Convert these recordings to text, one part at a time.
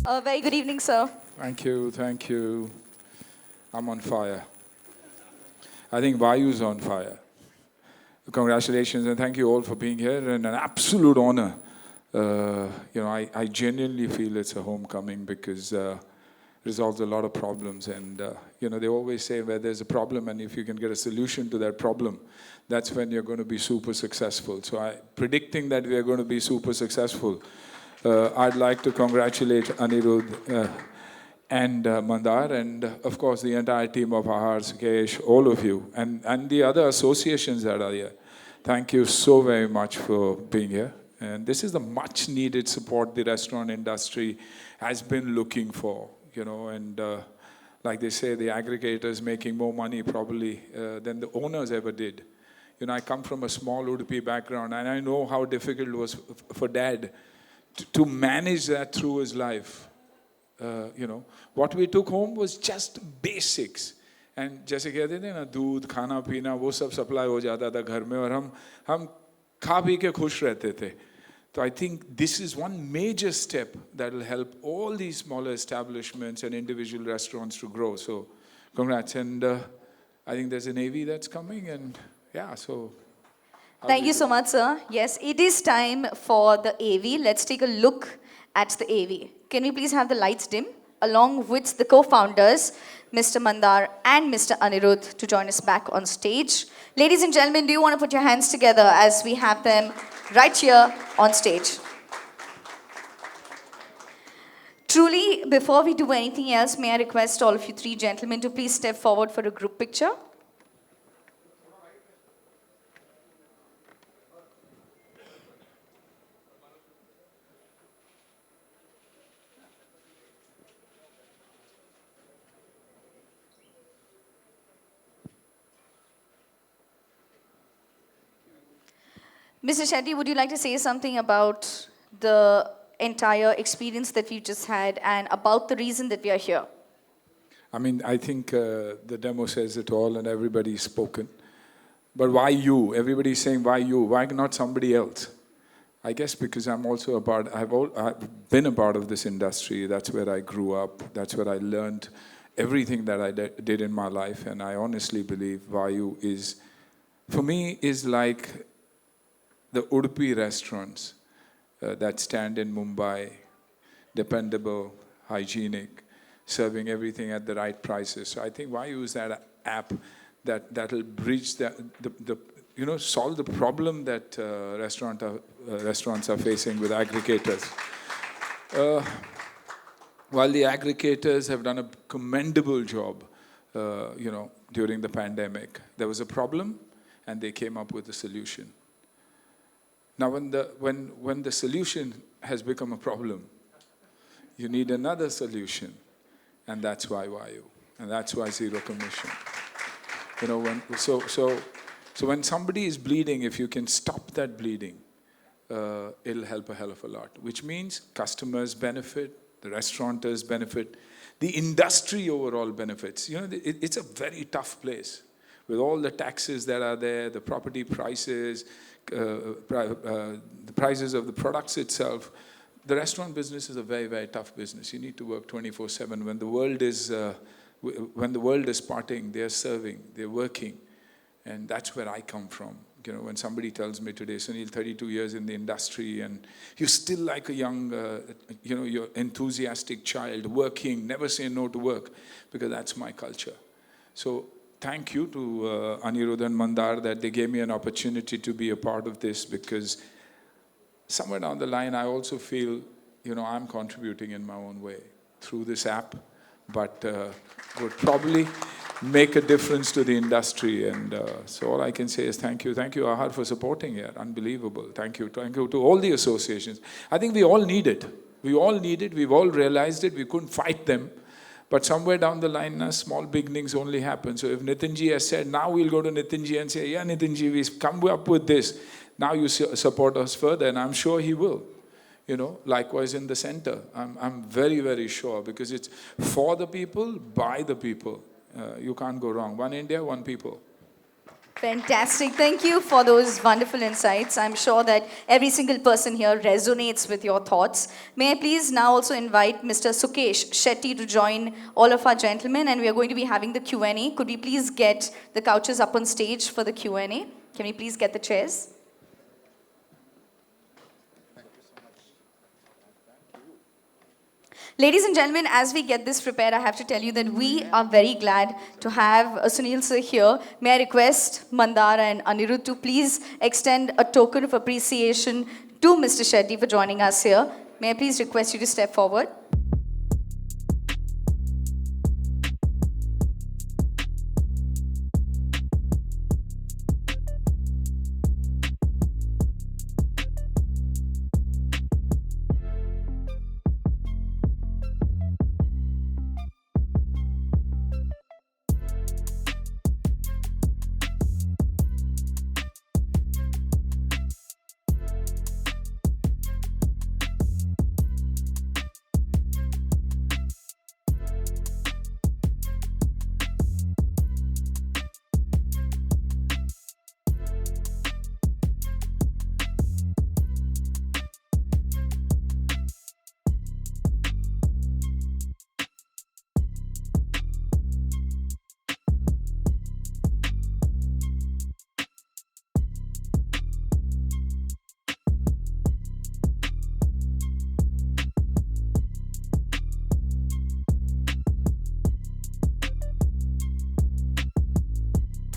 A very good evening, sir. Thank you, thank you. I'm on fire. I think Vayu's on fire. Congratulations and thank you all for being here and an absolute honor. I genuinely feel it's a homecoming because resolves a lot of problems and they always say where there's a problem and if you can get a solution to that problem, that's when you're going to be super successful. So predicting that we are going to be super successful, I'd like to congratulate Anirudh and Mandar and of course the entire team of Ahar, Sukesh, all of you and the other associations that are here. Thank you so very much for being here. And this is the much needed support the restaurant industry has been looking for, and like they say, the aggregators making more money probably than the owners ever did. I come from a small Udupi background and I know how difficult it was for Dad to manage that through his life. What we took home was just basics. And जैसे कहते थे ना दूध खाना पीना वो सब supply हो जाता था घर में और हम खा पी के खुश रहते थे. So I think this is one major step that will help all these smaller establishments and individual restaurants to grow. So congrats. And I think there's an AV that's coming and so. Thank you so much, sir. Yes, it is time for the AV. Let's take a look at the AV. Can we please have the lights dim? Along with the co-founders, Mr. Mandar and Mr. Anirudh, to join us back on stage. Ladies and gentlemen, do you want to put your hands together as we have them right here on stage? Truly, before we do anything else, may I request all of you three gentlemen to please step forward for a group picture. Mr. Shetty, would you like to say something about the entire experience that we've just had and about the reason that we are here? I mean, I think the demo says it all and everybody's spoken. But why you? Everybody's saying, why you? Why not somebody else? I guess because I'm also I've been a part of this industry. That's where I grew up. That's where I learned everything that I did in my life. And I honestly believe Waayu for me, is like the Udupi restaurants that stand in Mumbai, dependable, hygienic, serving everything at the right prices. So I think Waayu is that app that'll bridge solve the problem that restaurants are facing with aggregators. While the aggregators have done a commendable job, during the pandemic, there was a problem, and they came up with a solution. Now, when the solution has become a problem, you need another solution, and that's why Waayu, and that's why zero commission. So when somebody is bleeding, if you can stop that bleeding, it'll help a hell of a lot. Which means customers benefit, the restaurateurs benefit, the industry overall benefits. It's a very tough place with all the taxes that are there, the property prices. The prices of the products itself. The restaurant business is a very, very tough business. You need to work 24/7. When the world is partying, they're serving, they're working, and that's where I come from. When somebody tells me today, Suniel, 32 years in the industry, and you're still like a young, you're enthusiastic child, working, never say no to work, because that's my culture. So thank you to Anirudh and Mandar that they gave me an opportunity to be a part of this, because somewhere down the line I also feel, I'm contributing in my own way through this app, but would probably make a difference to the industry. And so all I can say is thank you. Thank you, Ahar, for supporting it. Unbelievable. Thank you. Thank you to all the associations. I think we all need it. We all need it. We've all realized it. We couldn't fight them. But somewhere down the line, small beginnings only happen. So if Nitinji has said, now we'll go to Nitinji and say, yeah, Nitinji, we've come up with this. Now you support us further, and I'm sure he will. Likewise in the center. I'm very, very sure, because it's for the people, by the people. You can't go wrong. One India, one people. Fantastic. Thank you for those wonderful insights. I'm sure that every single person here resonates with your thoughts. May I please now also invite Mr. Sukesh Shetty to join all of our gentlemen, and we are going to be having the Q&A. Could we please get the couches up on stage for the Q&A? Can we please get the chairs? Ladies and gentlemen, as we get this prepared, I have to tell you that we are very glad to have Suniel sir here. May I request Mandara and Anirudh to please extend a token of appreciation to Mr. Shetty for joining us here. May I please request you to step forward?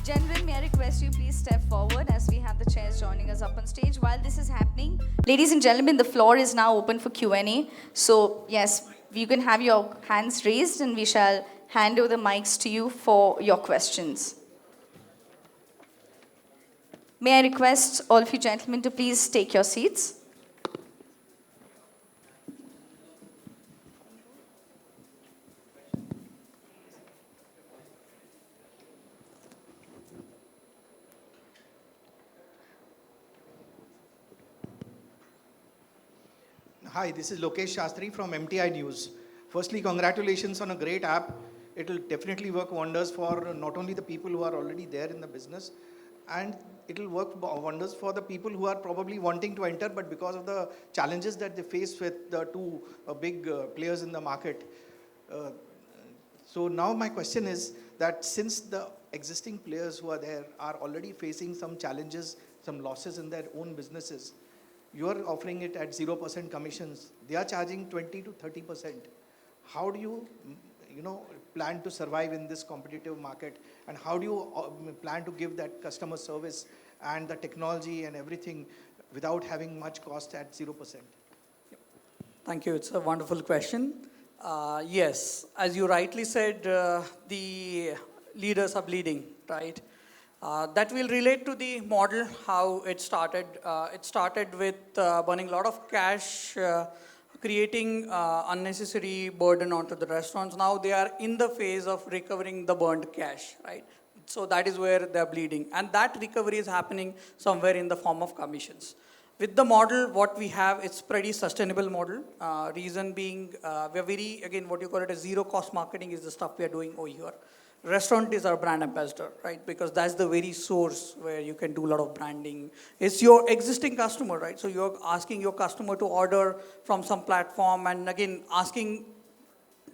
Gentlemen, may I request you please step forward as we have the chairs joining us up on stage. While this is happening, ladies and gentlemen, the floor is now open for Q&A. So yes, you can have your hands raised and we shall hand over the mics to you for your questions. May I request all of you gentlemen to please take your seats. Hi, this is Lokesh Shastri from MTI News. Firstly, congratulations on a great app. It will definitely work wonders for not only the people who are already there in the business, and it will work wonders for the people who are probably wanting to enter, but because of the challenges that they face with the two big players in the market. So now my question is that since the existing players who are there are already facing some challenges, some losses in their own businesses, you are offering it at 0% commissions. They are charging 20 to 30%. How do you, plan to survive in this competitive market? And how do you plan to give that customer service and the technology and everything without having much cost at 0%? Thank you. It's a wonderful question. Yes, as you rightly said, the leaders are bleeding, right? That will relate to the model, how it started. It started with burning a lot of cash, creating unnecessary burden onto the restaurants. Now they are in the phase of recovering the burned cash, right? So that is where they're bleeding. And that recovery is happening somewhere in the form of commissions. With the model, what we have, it's pretty sustainable model. Reason being, we're very, again, what you call it as zero cost marketing is the stuff we are doing over here. Restaurant is our brand ambassador, right? Because that's the very source where you can do a lot of branding. It's your existing customer, right? So you're asking your customer to order from some platform and again, asking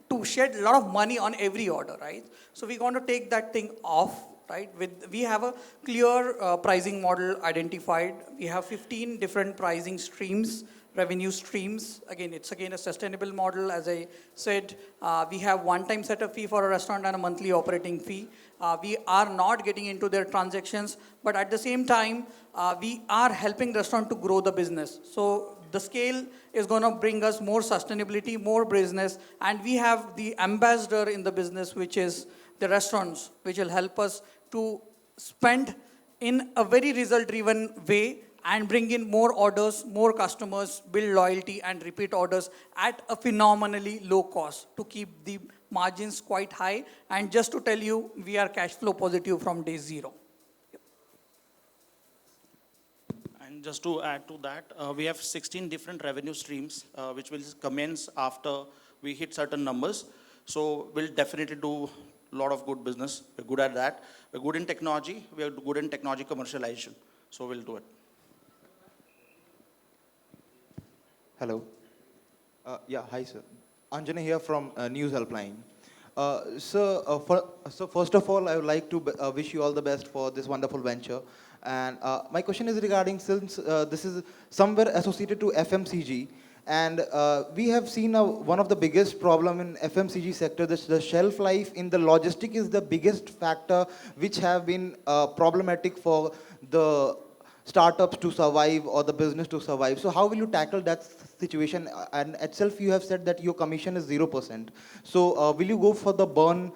to shed a lot of money on every order, right? So we're going to take that thing off, right? We have a clear pricing model identified. We have 15 different pricing streams, revenue streams. Again, it's a sustainable model. As I said, we have one-time setup fee for a restaurant and a monthly operating fee. We are not getting into their transactions, but at the same time, we are helping restaurant to grow the business. So the scale is going to bring us more sustainability, more business, and we have the ambassador in the business, which is the restaurants, which will help us to spend in a very result-driven way and bring in more orders, more customers, build loyalty and repeat orders at a phenomenally low cost to keep the margins quite high. And just to tell you, we are cash flow positive from day zero. And just to add to that, we have 16 different revenue streams, which will commence after we hit certain numbers. So we'll definitely do a lot of good business. We're good at that. We're good in technology. We are good in technology commercialization. So we'll do it. Hello. Yeah, hi, sir. Anjana here from News Helpline. So first of all, I would like to wish you all the best for this wonderful venture. And my question is regarding, since this is somewhere associated to FMCG, and we have seen one of the biggest problem in FMCG sector, the shelf life in the logistic is the biggest factor which have been problematic for the startups to survive or the business to survive. So how will you tackle that situation? And itself, you have said that your commission is 0%. So will you go for the burn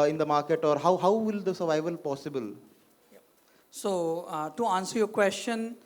in the market, or how will the survival possible? So to answer your question,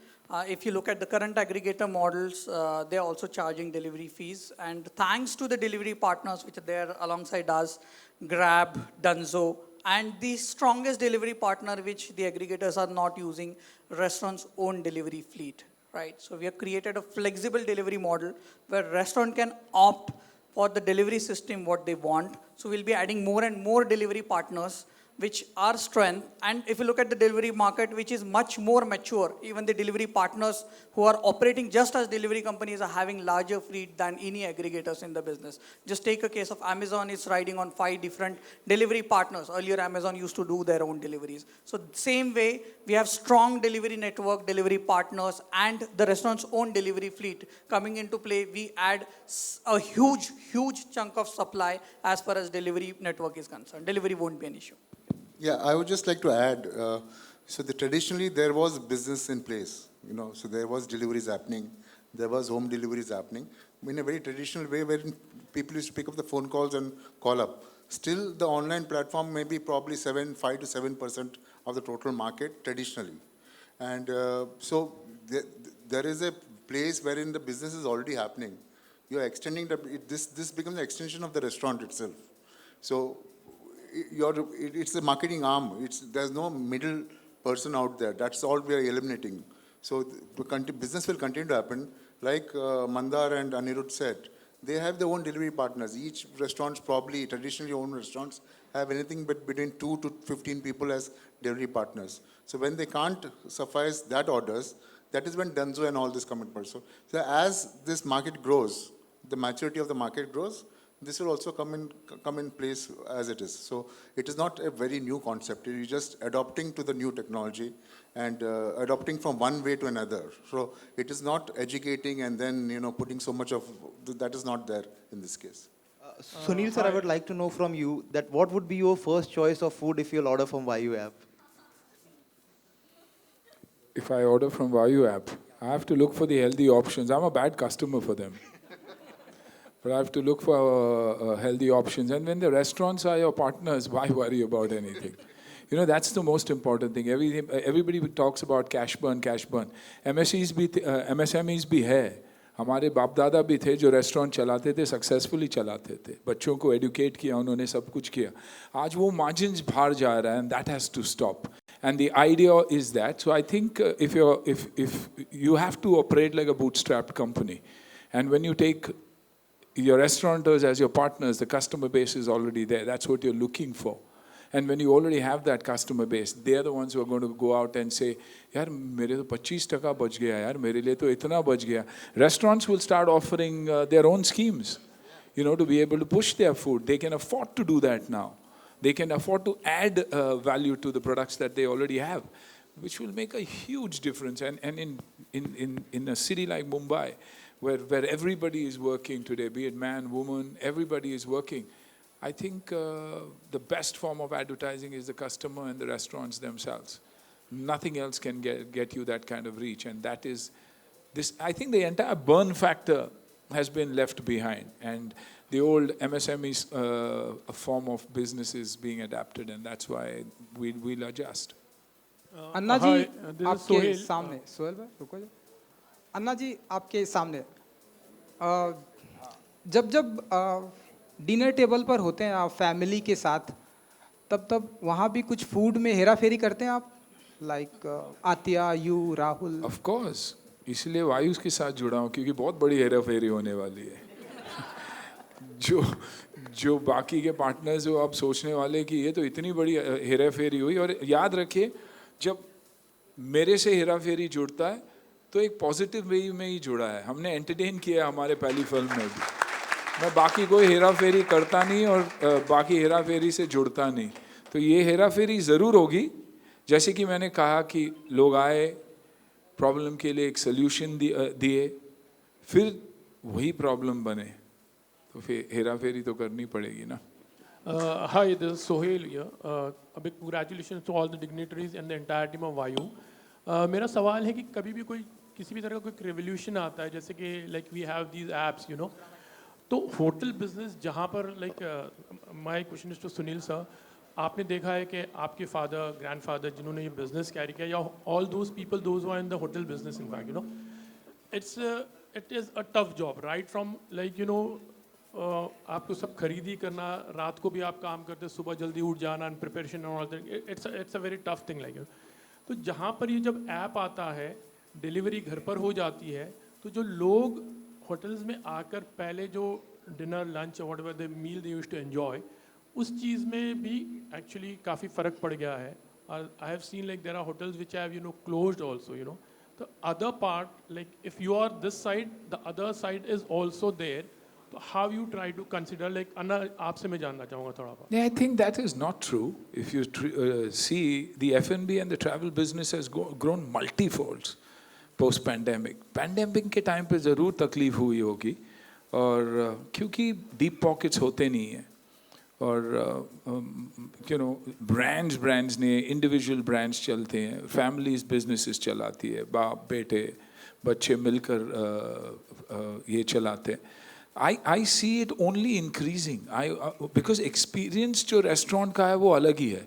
if you look at the current aggregator models, they're also charging delivery fees. And thanks to the delivery partners which are there alongside us, Grab, Dunzo, and the strongest delivery partner which the aggregators are not using, restaurants' own delivery fleet, right? So we have created a flexible delivery model where restaurant can opt for the delivery system what they want. So we'll be adding more and more delivery partners, which are strength. And if you look at the delivery market, which is much more mature, even the delivery partners who are operating just as delivery companies are having larger fleet than any aggregators in the business. Just take a case of Amazon is riding on 5 different delivery partners. Earlier, Amazon used to do their own deliveries. So same way, we have strong delivery network, delivery partners, and the restaurant's own delivery fleet coming into play. We add a huge chunk of supply as far as delivery network is concerned. Delivery won't be an issue. Yeah, I would just like to add, traditionally there was business in place, so there was deliveries happening, there was home deliveries happening, in a very traditional way wherein people used to pick up the phone calls and call up. Still, the online platform may be probably 5 to 7% of the total market traditionally. And so there is a place wherein the business is already happening. You're extending, this becomes an extension of the restaurant itself. So it's the marketing arm. There's no middle person out there. That's all we are eliminating. So business will continue to happen. Like Mandar and Anirudh said, they have their own delivery partners. Each restaurants, probably traditionally owned restaurants, have anything but between 2 to 15 people as delivery partners. So when they can't suffice that orders, that is when Dunzo and all this come into play. So as this market grows, the maturity of the market grows, this will also come in place as it is. So it is not a very new concept. It is just adopting to the new technology and adopting from one way to another. So it is not educating and then putting so much of that is not there in this case. Sunil sir, I would like to know from you that what would be your first choice of food if you'll order from Waayu app? If I order from Waayu app, I have to look for the healthy options. I'm a bad customer for them. But I have to look for healthy options. And when the restaurants are your partners, why worry about anything? That's the most important thing. Everybody talks about cash burn. MSMEs भी है. हमारे बाप दादा भी थे जो restaurant चलाते थे, सक्सेसफुली चलाते थे. बच्चों को एडुकेट किया, उन्होंने सब कुछ किया. आज वो मार्जिन्स बाहर जा रहा है, and that has to stop. And the idea is that. So I think if you have to operate like a bootstrapped company, and when you take your restaurateurs as your partners, the customer base is already there. That's what you're looking for. And when you already have that customer base, they're the ones who are going to go out and say, yaar, mere to 25% bach gaya, yaar, mere liye to itna bach gaya. Restaurants will start offering their own schemes, to be able to push their food. They can afford to do that now. They can afford to add value to the products that they already have, which will make a huge difference. And in a city like Mumbai, where everybody is working today, be it man, woman, everybody is working. I think the best form of advertising is the customer and the restaurants themselves. Nothing else can get you that kind of reach. And that is this. I think the entire burn factor has been left behind. And the old MSME's form of business is being adapted. And that's why we'll adjust. Anna ji this is आपके Sohail. सामने सोहेल भाई रुको जी अन्ना जी आपके सामने जब dinner table पर होते हैं आप फैमिली के साथ तब वहाँ भी कुछ फूड में हेरा फेरी करते हैं आप like Atiya you Rahul of course इसलिए वायु के साथ जुड़ा हूँ क्योंकि बहुत बड़ी हेरा फेरी होने वाली है जो बाकी के पार्टनर्स हो आप सोचने वाले कि ये तो इतनी बड़ी हेरा फेरी हुई। और याद रखिए जब मेरे से हेरा फेरी जुड़ता है तो एक पॉजिटिव वे में ही जुड़ा है। हमने एंटरटेन किया हमारे पहली फिल्म में भी। मैं बाकी कोई हेरा फेरी करता नहीं और बाकी हेरा फेरी से जुड़ता नहीं। तो ये हेरा फेरी ज़रूर होगी। जैसे कि मैंने कहा कि लोग आए, प्रॉब्लम के लिए एक सोल्यूशन दिए, फिर वही प्रॉब्लम बने, तो फिर हेरा फेरी तो करनी पड़ेगी ना। Hi, this is Sohail here. A big congratulations to all the dignitaries and the entire team of Waayu. मेरा सवाल है कि कभी भी कोई किसी भी तरह का कोई रेवोल्यूशन आता है, जैसे कि like we have these apps you know, तो होटल बिजनेस जहाँ पर like my question is to Sunil sir, आपने देखा है कि आपके फादर ग्रैंडफादर जिन्होंने ये बिजनेस कैरी किया, या all those people those are in the hotel business in fact you know, it is a tough job right from like you know, आपको सब खरीदी करना, रात को भी आप काम करते, सुबह जल्दी उठ जाना एंड प्रिपरेशन और it's a very tough thing like. तो जहाँ पर ये जब ऐप आता है, डिलीवरी घर पर हो जाती है, तो जो लोग होटल्स में आकर पहले जो dinner lunch whatever the meal they used to enjoy, उस चीज़ में भी एक्चुअली काफ़ी फ़र्क पड़ गया है। I have seen like there are hotels which have you know closed also you know. The other part like if you are this side, the other side is also there, how you try to consider like Anna, आपसे मैं जानना चाहूँगा थोड़ा सा। Yeah, I think that is not true. If you see, the F&B and the travel business has grown multifolds post pandemic. Pandemic के time पे ज़रूर तकलीफ हुई होगी, और क्योंकि deep pockets होते नहीं हैं, और you know brands ने individual brands चलते हैं, families businesses चलाती है, बाप बेटे बच्चे मिलकर ये चलाते हैं। I see it only increasing. Because experience जो रेस्टोरेंट का है वो अलग ही है।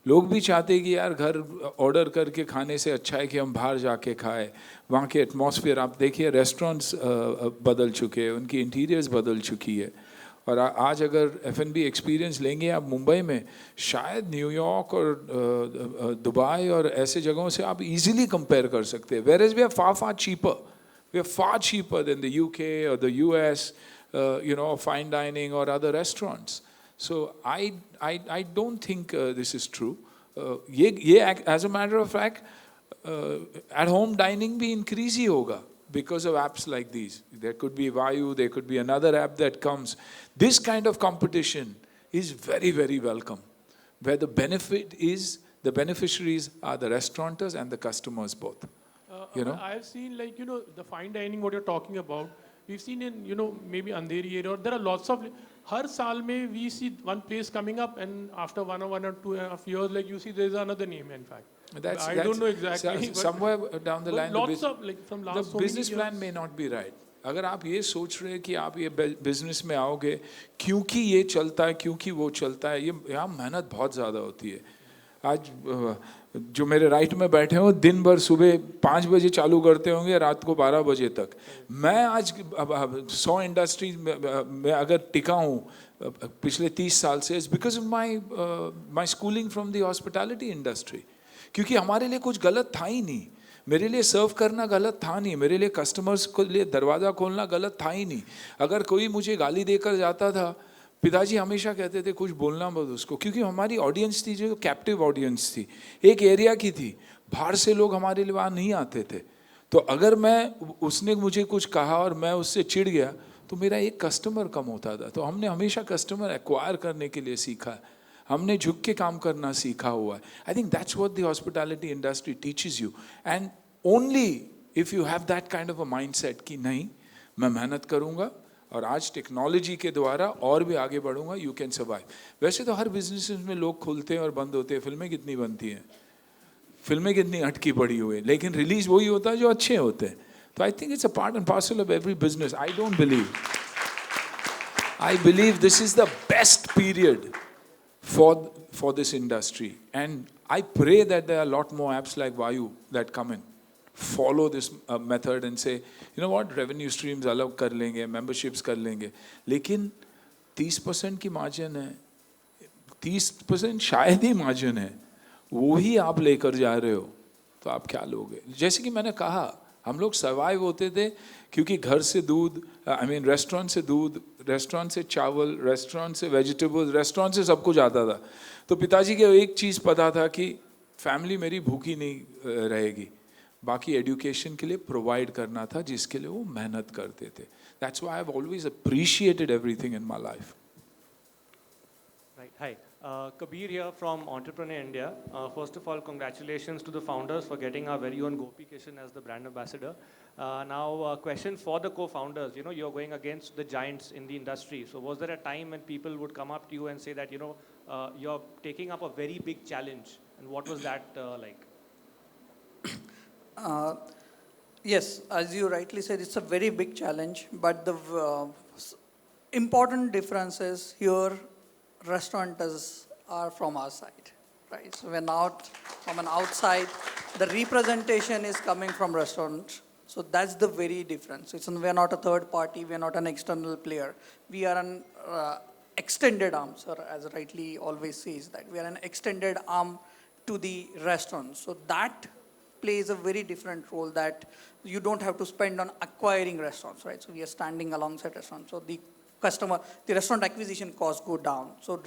लोग भी चाहते हैं कि यार घर ऑर्डर करके खाने से अच्छा है कि हम बाहर जाके खाएं। वहाँ के एटमॉस्फेयर आप देखिए, रेस्टोरेंट्स बदल चुके हैं, उनकी इंटीरियर्स बदल चुकी है। और आज अगर F&B एक्सपीरियंस लेंगे आप मुंबई में, शायद न्यूयॉर्क और दुबई और ऐसे जगहों से आप इजीली कंपेयर कर सकते हैं। Whereas we are far cheaper. We are far cheaper than the UK or the US, you know, fine dining or other restaurants. So I don't think this is true. As a matter of fact, at home dining भी increase ही होगा because of apps like these. There could be Waayu, there could be another app that comes. This kind of competition is very welcome, where the benefit is, the beneficiaries are the restaurateurs and the customers both. You know, I have seen like you know the fine dining what you're talking about. We've seen in you know maybe Andheri area, or there are lots of. हर साल में we see one place coming up, and after 1 or 2.5 years, like you see there is another name. In fact, I don't know exactly. Somewhere down the line, lots of like from last the so business plan may not be right. अगर आप ये सोच रहे हैं कि आप ये business में आओगे क्योंकि ये चलता है, क्योंकि वो चलता है, ये यहाँ मेहनत बहुत ज़्यादा होती है। आज जो मेरे राइट में बैठे हो दिन भर सुबह 5 बजे चालू करते होंगे रात को 12 बजे तक। मैं आज 100 इंडस्ट्री में अगर टिका हूँ पिछले 30 साल से, it's because of my schooling from the hospitality industry. क्योंकि हमारे लिए कुछ गलत था ही नहीं, मेरे लिए सर्व करना गलत था नहीं, मेरे लिए कस्टमर्स को लिए दरवाज़ा खोलना गलत था ही नहीं। अगर कोई मुझे गाली देकर जाता था, पिताजी हमेशा कहते थे कुछ बोलना मत उसको, क्योंकि हमारी ऑडियंस थी जो कैप्टिव ऑडियंस थी, एक एरिया की थी, बाहर से लोग हमारे लिए वहाँ नहीं आते थे। तो अगर उसने मुझे कुछ कहा और मैं उससे चिढ़ गया तो मेरा एक कस्टमर कम होता था। तो हमने हमेशा कस्टमर एक्वायर करने के लिए सीखा है, हमने झुक के काम करना सीखा हुआ है। I think that's what the hospitality industry teaches you, and only if you have that kind of a mindset कि नहीं मैं मेहनत करूँगा और आज टेक्नोलॉजी के द्वारा और भी आगे बढ़ूंगा, यू कैन सर्वाइव। वैसे तो हर बिजनेस में लोग खुलते हैं और बंद होते हैं, फिल्में कितनी बनती हैं, फिल्में कितनी अटकी पड़ी हुई है, लेकिन रिलीज वही होता है जो अच्छे होते हैं। तो I think it's a part and parcel of every business. I don't believe, I believe this is the best period for this industry, and I pray that there are a lot more apps like Waayu that come in, follow this method and say, you know what, revenue streams अलग कर लेंगे, memberships कर लेंगे, लेकिन 30% की margin है, 30% शायद ही margin है, वो ही आप लेकर जा रहे हो तो आप क्या लोगे? जैसे कि मैंने कहा, हम लोग सर्वाइव होते थे क्योंकि घर से दूध, आई मीन रेस्टोरेंट से दूध, रेस्टोरेंट से चावल, रेस्टोरेंट से वेजिटेबल्स, रेस्टोरेंट से सब कुछ आता था. तो पिताजी को एक चीज़ पता था कि फैमिली मेरी भूखी नहीं रहेगी, बाकी एजुकेशन के लिए प्रोवाइड करना था जिसके लिए वो मेहनत करते थे. That's why I have always appreciated everything in my life. Right. Hi. Kabir here from Entrepreneur India. First of all, congratulations to the founders for getting our very own Gopi Kishan as the brand ambassador. Now, a question for the co-founders. You know, you're going against the giants in the industry. So was there a time when people would come up to you and say that, you know, you're taking up a very big challenge? And what was that like? Yes, as you rightly said, it's a very big challenge. But the important difference is here, restaurateurs are from our side, right? So we're not from an outside. The representation is coming from restaurant. So that's the very difference. We're not a third party. We're not an external player. We are an extended arm, sir, as rightly always says that. We are an extended arm to the restaurant. So that plays a very different role, that you don't have to spend on acquiring restaurants, right? So we are standing alongside restaurants. So the restaurant acquisition costs go down. So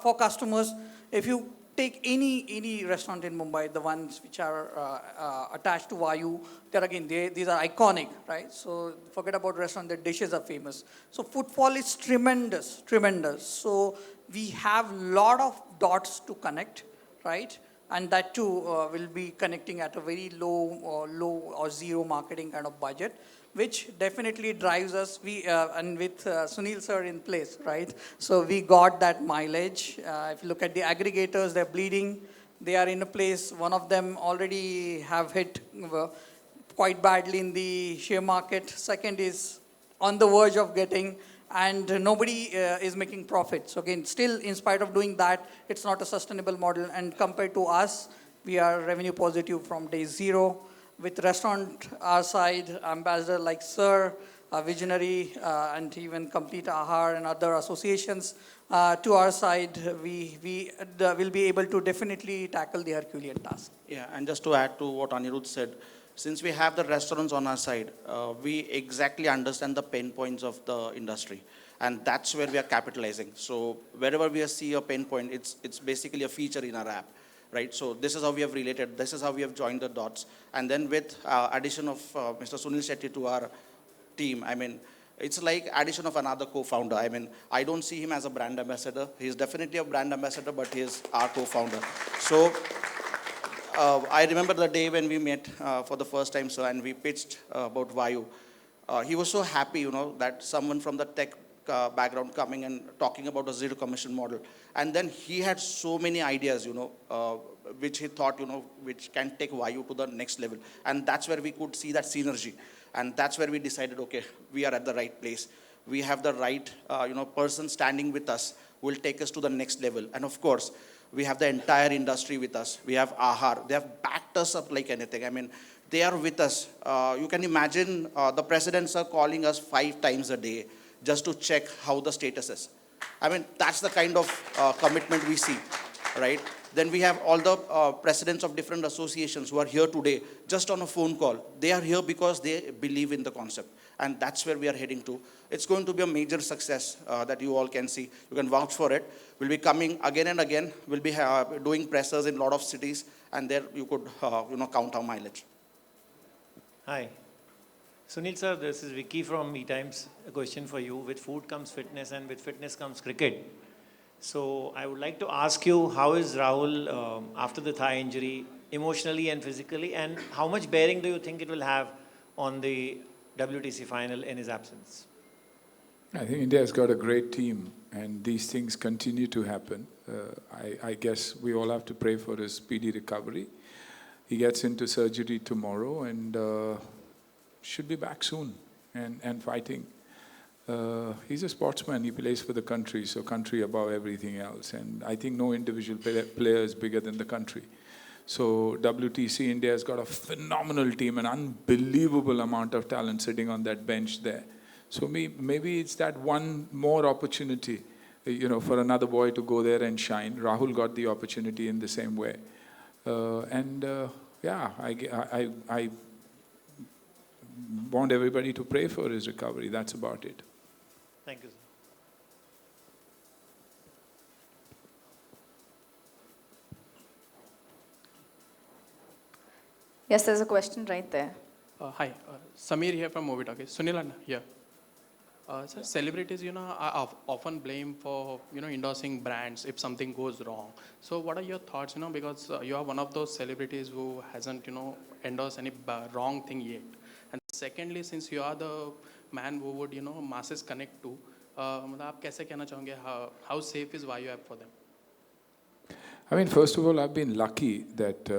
for customers, if you take any restaurant in Mumbai, the ones which are attached to Waayu, these are iconic, right? So forget about restaurant, the dishes are famous. So footfall is tremendous. So we have lot of dots to connect, right? And that too will be connecting at a very low or zero marketing kind of budget, which definitely drives us. And with Suniel sir in place, right? So we got that mileage. If you look at the aggregators, they're bleeding. They are in a place. One of them already have hit quite badly in the share market. Second is on the verge of getting, and nobody is making profit. So again, still in spite of doing that, it's not a sustainable model. And compared to us, we are revenue positive from day zero. With restaurant our side, ambassador like Sir, Visionary, and even Complete Ahar and other associations to our side, we will be able to definitely tackle the Herculean task. Yeah, and just to add to what Anirudh said, since we have the restaurants on our side, we exactly understand the pain points of the industry. And that's where we are capitalizing. So wherever we see a pain point, it's basically a feature in our app. Right, so this is how we have related, this is how we have joined the dots. And then with addition of Mr. Suniel Shetty to our team, I mean, it's like addition of another co-founder. I mean, I don't see him as a brand ambassador. He's definitely a brand ambassador, but he's our co-founder. So I remember the day when we met for the first time, sir, and we pitched about Waayu. He was so happy, you know, that someone from the tech background coming and talking about a zero commission model. And then he had so many ideas, you know, which he thought, you know, which can take Waayu to the next level. And that's where we could see that synergy. And that's where we decided, okay, we are at the right place. We have the right, you know, person standing with us who will take us to the next level. And of course, we have the entire industry with us. We have Ahar. They have backed us up like anything. I mean, they are with us. You can imagine the presidents are calling us 5 times a day just to check how the status is. I mean, that's the kind of commitment we see, right? Then we have all the presidents of different associations who are here today just on a phone call. They are here because they believe in the concept. And that's where we are heading to. It's going to be a major success that you all can see. You can vouch for it. We'll be coming again and again. We'll be doing pressers in a lot of cities. And there you could, you know, count our mileage. Hi. Sunil sir, this is Vicky from eTimes. A question for you. With food comes fitness, and with fitness comes cricket. So I would like to ask you, how is Rahul after the thigh injury, emotionally and physically, and how much bearing do you think it will have on the WTC final in his absence? I think India has got a great team, and these things continue to happen. I guess we all have to pray for his speedy recovery. He gets into surgery tomorrow and should be back soon and fighting. He's a sportsman. He plays for the country, so country above everything else. And I think no individual player is bigger than the country. So WTC India has got a phenomenal team, an unbelievable amount of talent sitting on that bench there. So maybe it's that one more opportunity, you know, for another boy to go there and shine. Rahul got the opportunity in the same way. Yeah, want everybody to pray for his recovery. That's about it. Thank you, sir. Yes, there's a question right there. Hi, Samir here from Moviez. Suniel here. Sir, celebrities, are often blamed for, endorsing brands if something goes wrong. So what are your thoughts, because you are one of those celebrities who hasn't, endorsed any wrong thing yet. And secondly, since you are the man who would, masses connect to, मतलब आप कैसे कहना चाहोगे how safe is Waayu app for them? I mean, first of all, I've been lucky that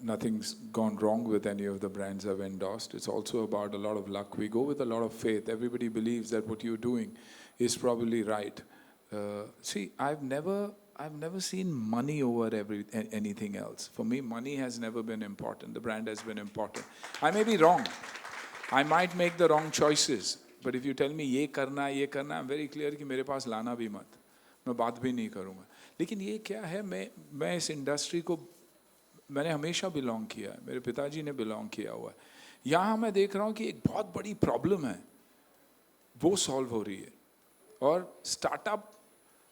nothing's gone wrong with any of the brands I've endorsed. It's also about a lot of luck. We go with a lot of faith. Everybody believes that what you're doing is probably right. See, I've never seen money over anything else. For me, money has never been important. The brand has been important. I may be wrong. I might make the wrong choices. But if you tell me ये करना, I'm very clear कि मेरे पास लाना भी मत. मैं बात भी नहीं करूँगा. लेकिन ये क्या है, मैं इस इंडस्ट्री को मैंने हमेशा बिलोंग किया है. मेरे पिताजी ने बिलोंग किया हुआ है. यहाँ मैं देख रहा हूँ कि एक बहुत बड़ी प्रॉब्लम है, वो सॉल्व हो रही है. और स्टार्टअप,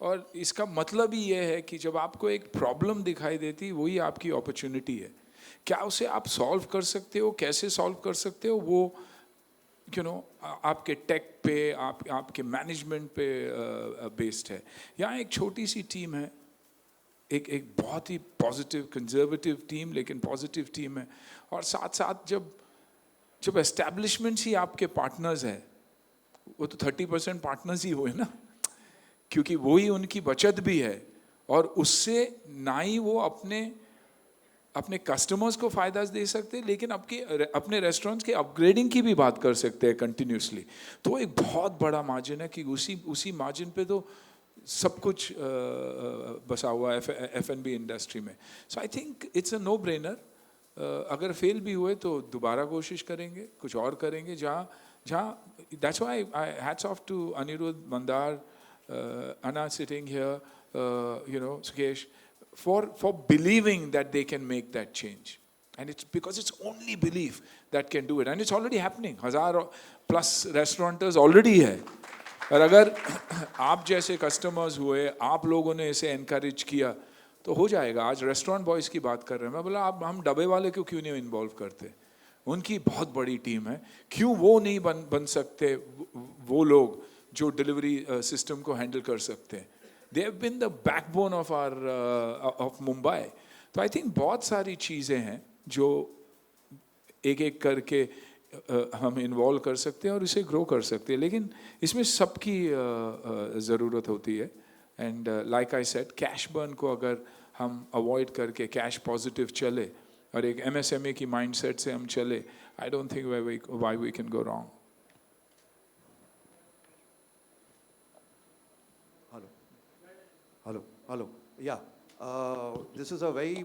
और इसका मतलब ही ये है कि जब आपको एक प्रॉब्लम दिखाई देती, वही आपकी अपॉर्चुनिटी है. क्या उसे आप सॉल्व कर सकते हो, कैसे सॉल्व कर सकते हो, वो आपके टेक पे, आपके मैनेजमेंट पे बेस्ड है. यहाँ एक छोटी सी टीम है, एक बहुत ही पॉजिटिव कंजर्वेटिव टीम, लेकिन पॉजिटिव टीम है. और साथ साथ जब एस्टैब्लिशमेंट्स ही आपके पार्टनर्स हैं, वो तो 30% पार्टनर्स ही हुए ना, क्योंकि वो ही उनकी बचत भी है. और उससे ना ही वो अपने कस्टमर्स को फ़ायदा दे सकते हैं, लेकिन अपने रेस्टोरेंट्स के अपग्रेडिंग की भी बात कर सकते हैं कंटिन्यूसली. तो एक बहुत बड़ा मार्जिन है कि उसी मार्जिन पे तो सब कुछ बसा हुआ है F&B इंडस्ट्री में. So I think it's a no brainer. अगर फेल भी हुए तो दोबारा कोशिश करेंगे, कुछ और करेंगे. जहाँ that's why I hats off to Anirudh, Mandar, Anna sitting here, Sukesh, for believing that they can make that change. And it's because it's only belief that can do it. And it's already happening. 1,000+ restaurateurs already है. और अगर आप जैसे customers हुए, आप लोगों ने इसे एनकरेज किया, तो हो जाएगा. आज रेस्टोरेंट बॉयज़ की बात कर रहे हैं. मैं बोला आप हम डब्बे वाले को क्यों नहीं इन्वॉल्व करते? उनकी बहुत बड़ी टीम है. क्यों वो नहीं बन सकते वो लोग जो डिलीवरी सिस्टम को हैंडल कर सकते हैं? They have been the backbone of Mumbai. तो आई थिंक बहुत सारी चीज़ें हैं जो एक एक करके हम इन्वॉल्व कर सकते हैं और इसे ग्रो कर सकते हैं. लेकिन इसमें सबकी ज़रूरत होती है. And like I said, cash burn को अगर हम अवॉइड करके कैश पॉजिटिव चले और एक MSME की माइंडसेट से हम चले, I don't think why we can go wrong. Hello. Yeah. This is a very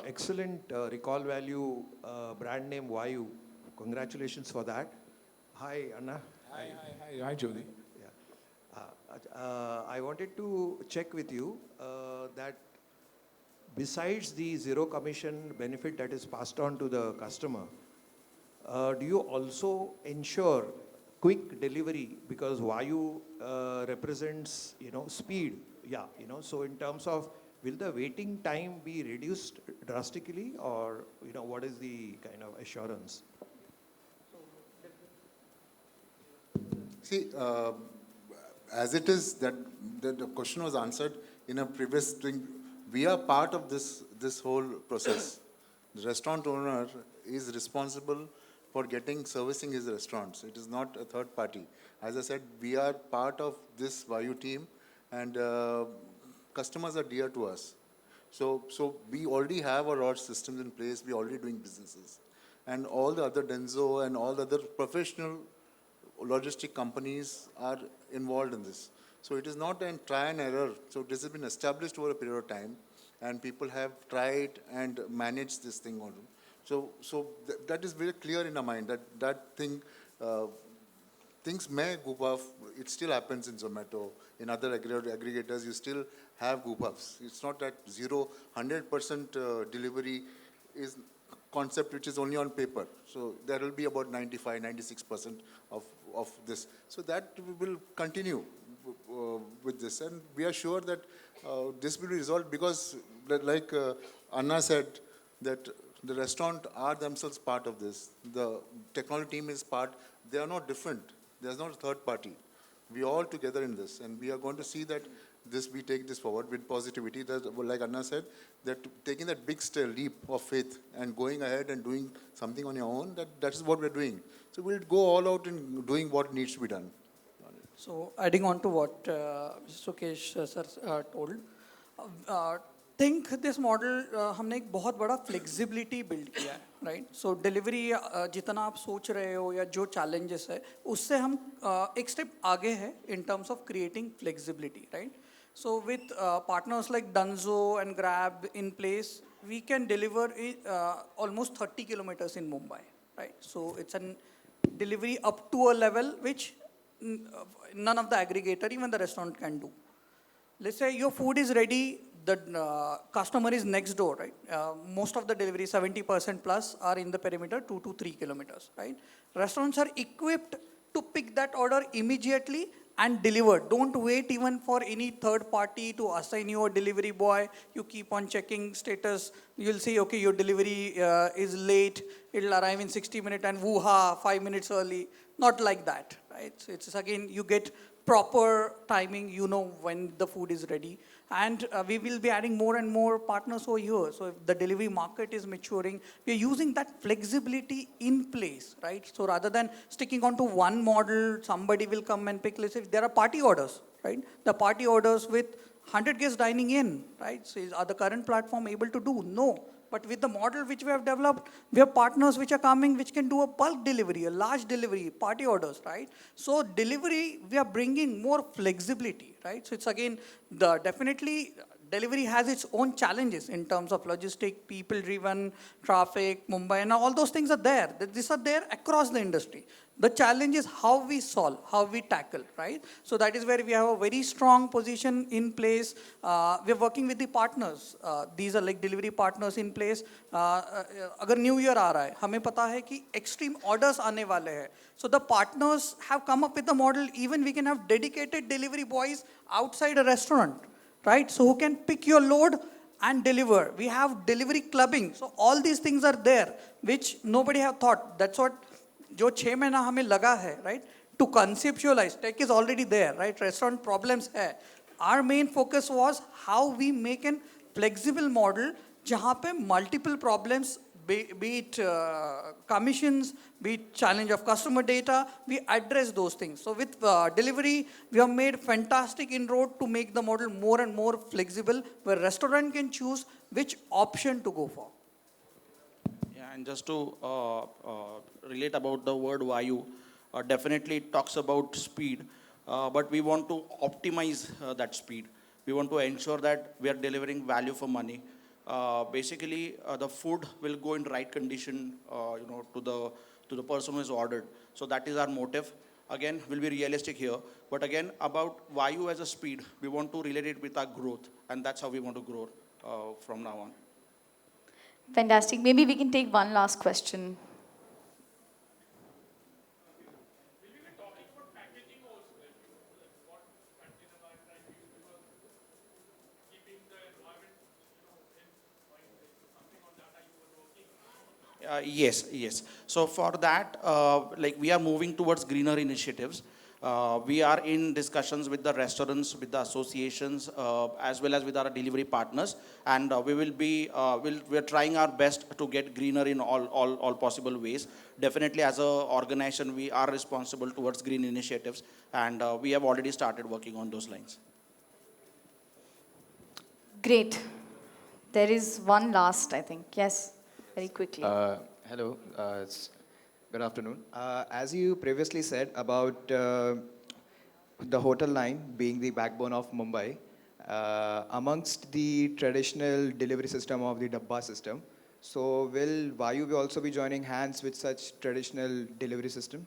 excellent recall value brand name Waayu. Congratulations for that. Hi, Anna. Hi, Jyoti. Yeah. I wanted to check with you that besides the zero commission benefit that is passed on to the customer, do you also ensure quick delivery? Because Waayu represents, speed. Yeah, so in terms of, will the waiting time be reduced drastically, or, what is the kind of assurance? See, as it is that the question was answered in a previous thing, we are part of this whole process. The restaurant owner is responsible for servicing his restaurants. It is not a third party. As I said, we are part of this Waayu team, and customers are dear to us. So we already have our ROD systems in place. We're already doing businesses. And all the other Denso and all the other professional logistic companies are involved in this. So it is not a try and error. So this has been established over a period of time, and people have tried and managed this thing on. So that is very clear in our mind that thing, things may goof off. It still happens in Zomato. In other aggregators, you still have goof offs. It's not that 100% delivery concept which is only on paper. So there will be about 95, 96% of this. So that we will continue with this. And we are sure that this will be resolved because, like Anna said, that the restaurant are themselves part of this. The technology team is part. They are not different. There's not a third party. We are all together in this, and we are going to see that we take this forward with positivity. That, like Anna said, that taking that big leap of faith and going ahead and doing something on your own, that is what we're doing. So we'll go all out in doing what needs to be done. So adding on to what Mr. Sukesh sir told, think this model हमने एक बहुत बड़ा flexibility build किया है, right? So delivery जितना आप सोच रहे हो या जो challenges है, उससे हम एक step आगे है in terms of creating flexibility, right? So with partners like Dunzo and Grab in place, we can deliver almost 30 kilometers in Mumbai, right? So it's a delivery up to a level which none of the aggregator, even the restaurant, can do. Let's say your food is ready, the customer is next door, right? Most of the delivery, 70% plus, are in the perimeter 2 to 3 kilometers, right? Restaurants are equipped to pick that order immediately and deliver. Don't wait even for any third party to assign you a delivery boy. You keep on checking status. You'll see, okay, your delivery is late. It'll arrive in 60 minutes and woo-ha, 5 minutes early. Not like that, right? So it's again, you get proper timing, you know when the food is ready. And we will be adding more and more partners over here. So if the delivery market is maturing, we are using that flexibility in place, right? So rather than sticking on to one model, somebody will come and pick, let's say there are party orders, right? The party orders with 100 guests dining in, right? So are the current platform able to do? No. But with the model which we have developed, we have partners which are coming, which can do a bulk delivery, a large delivery, party orders, right? So delivery, we are bringing more flexibility, right? So it's again, definitely delivery has its own challenges in terms of logistic, people-driven, traffic, Mumbai, and all those things are there. These are there across the industry. The challenge is how we solve, how we tackle, right? So that is where we have a very strong position in place. We're working with the partners. These are like delivery partners in place. अगर New Year आ रहा है, हमें पता है कि extreme orders आने वाले हैं. So the partners have come up with the model. Even we can have dedicated delivery boys outside a restaurant, right? So who can pick your load and deliver. We have delivery clubbing. So all these things are there, which nobody have thought. That's what जो 6 महीना हमें लगा है, right? To conceptualize, tech is already there, right? Restaurant problems है. Our main focus was how we make a flexible model जहाँ पे multiple problems, be it commissions, be it challenge of customer data, we address those things. So with delivery, we have made fantastic inroad to make the model more and more flexible, where restaurant can choose which option to go for. Yeah, and just to relate about the word Waayu, definitely it talks about speed, but we want to optimize that speed. We want to ensure that we are delivering value for money. Basically, the food will go in right condition, to the person who has ordered. So that is our motive. Again, we'll be realistic here. But again, about Waayu as a speed, we want to relate it with our growth, and that's how we want to grow from now on. Fantastic. Maybe we can take one last question. Yes. So for that, we are moving towards greener initiatives. We are in discussions with the restaurants, with the associations, as well as with our delivery partners, and we are trying our best to get greener in all possible ways. Definitely, as an organization, we are responsible towards green initiatives, and we have already started working on those lines. Great. There is one last, I think. Yes. Very quickly. Hello, good afternoon. As you previously said about the hotel line being the backbone of Mumbai, amongst the traditional delivery system of the Dabba system, so will Waayu also be joining hands with such traditional delivery system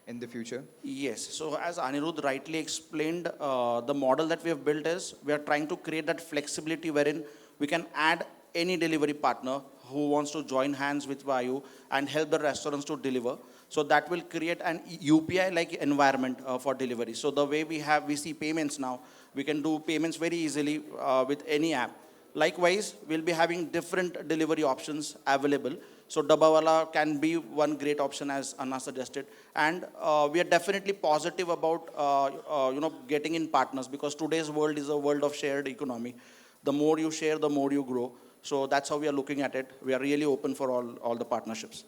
in the future? Yes. So as Anirudh rightly explained, the model that we have built is we are trying to create that flexibility wherein we can add any delivery partner who wants to join hands with Waayu and help the restaurants to deliver. So that will create an UPI-like environment for delivery. So the way we see payments now, we can do payments very easily with any app. Likewise, we'll be having different delivery options available. So Dabbawala can be one great option, as Anna suggested. And we are definitely positive about getting in partners, because today's world is a world of shared economy. The more you share, the more you grow. So that's how we are looking at it. We are really open for all the partnerships.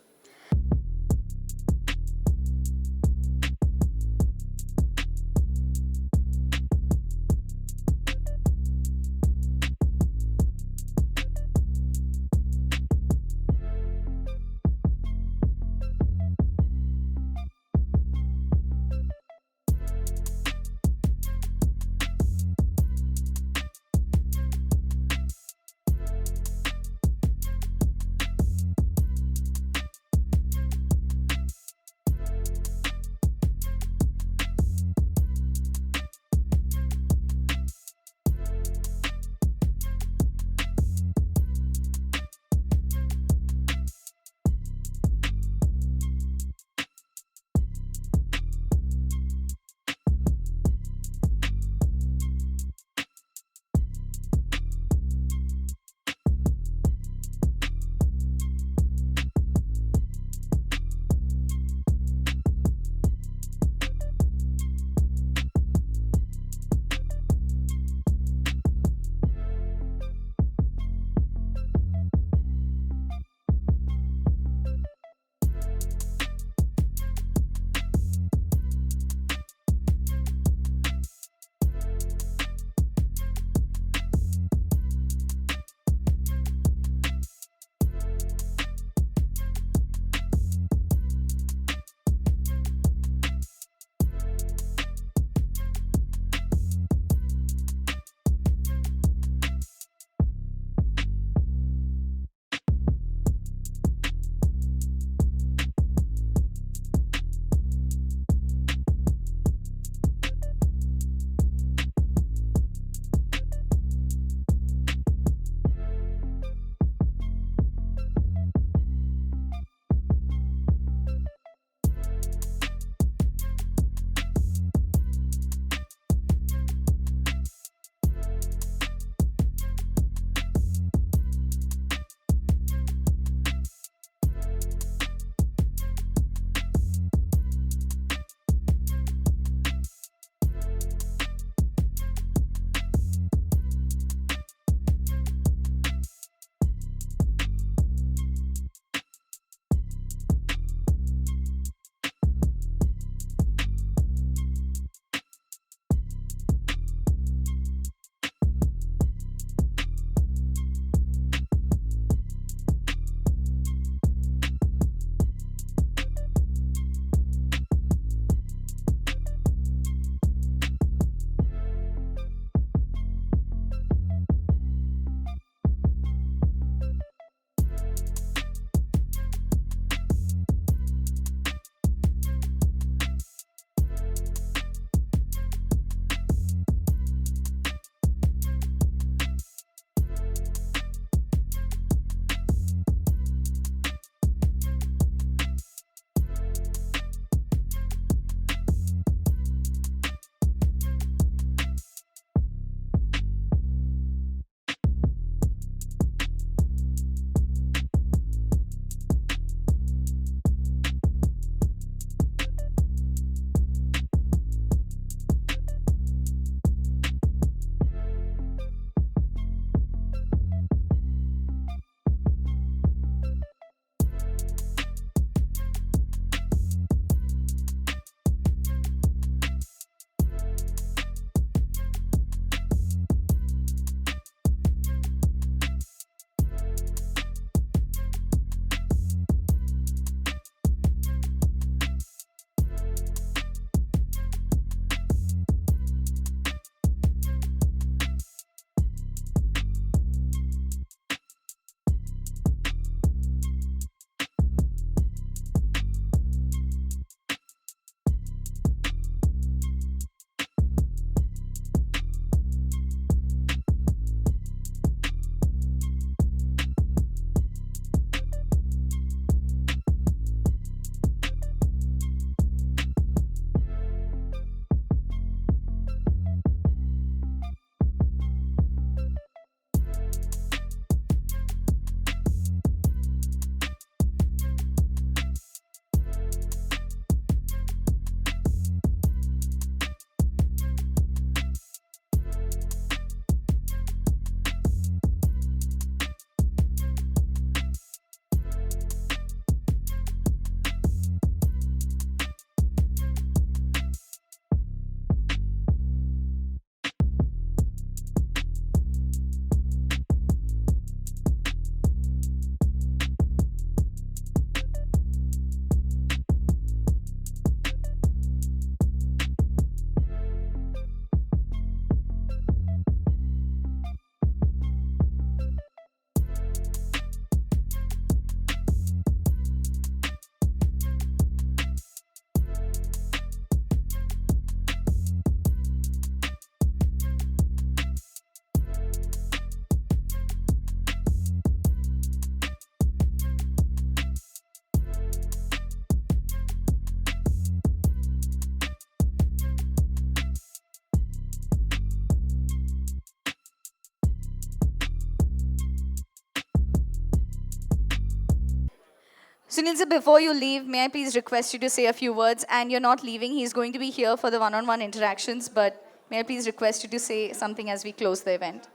Sunil sir, before you leave, may I please request you to say a few words? And you're not leaving. He's going to be here for the one-on-one interactions. But may I please request you to say something as we close the event?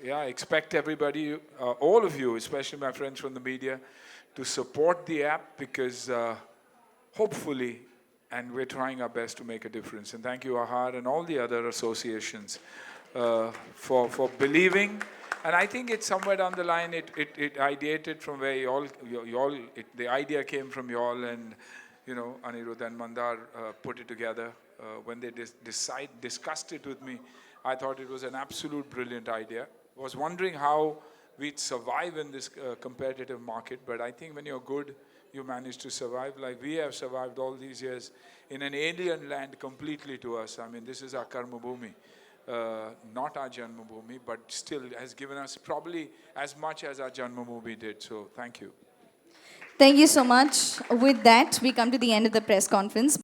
Yeah, I expect everybody, all of you, especially my friends from the media, to support the app because hopefully, and we're trying our best to make a difference. And thank you, Ahar, and all the other associations for believing. And I think it's somewhere down the line, it ideated from where the idea came from you all, and Anirudh and Mandar put it together. When they discussed it with me, I thought it was an absolute brilliant idea. I was wondering how we'd survive in this competitive market, but I think when you're good, you manage to survive like we have survived all these years in an alien land completely to us. I mean, this is our Karma Bhumi. Not our Janmabhoomi, but still has given us probably as much as our Janmabhoomi did. So thank you. Thank you so much. With that, we come to the end of the press conference.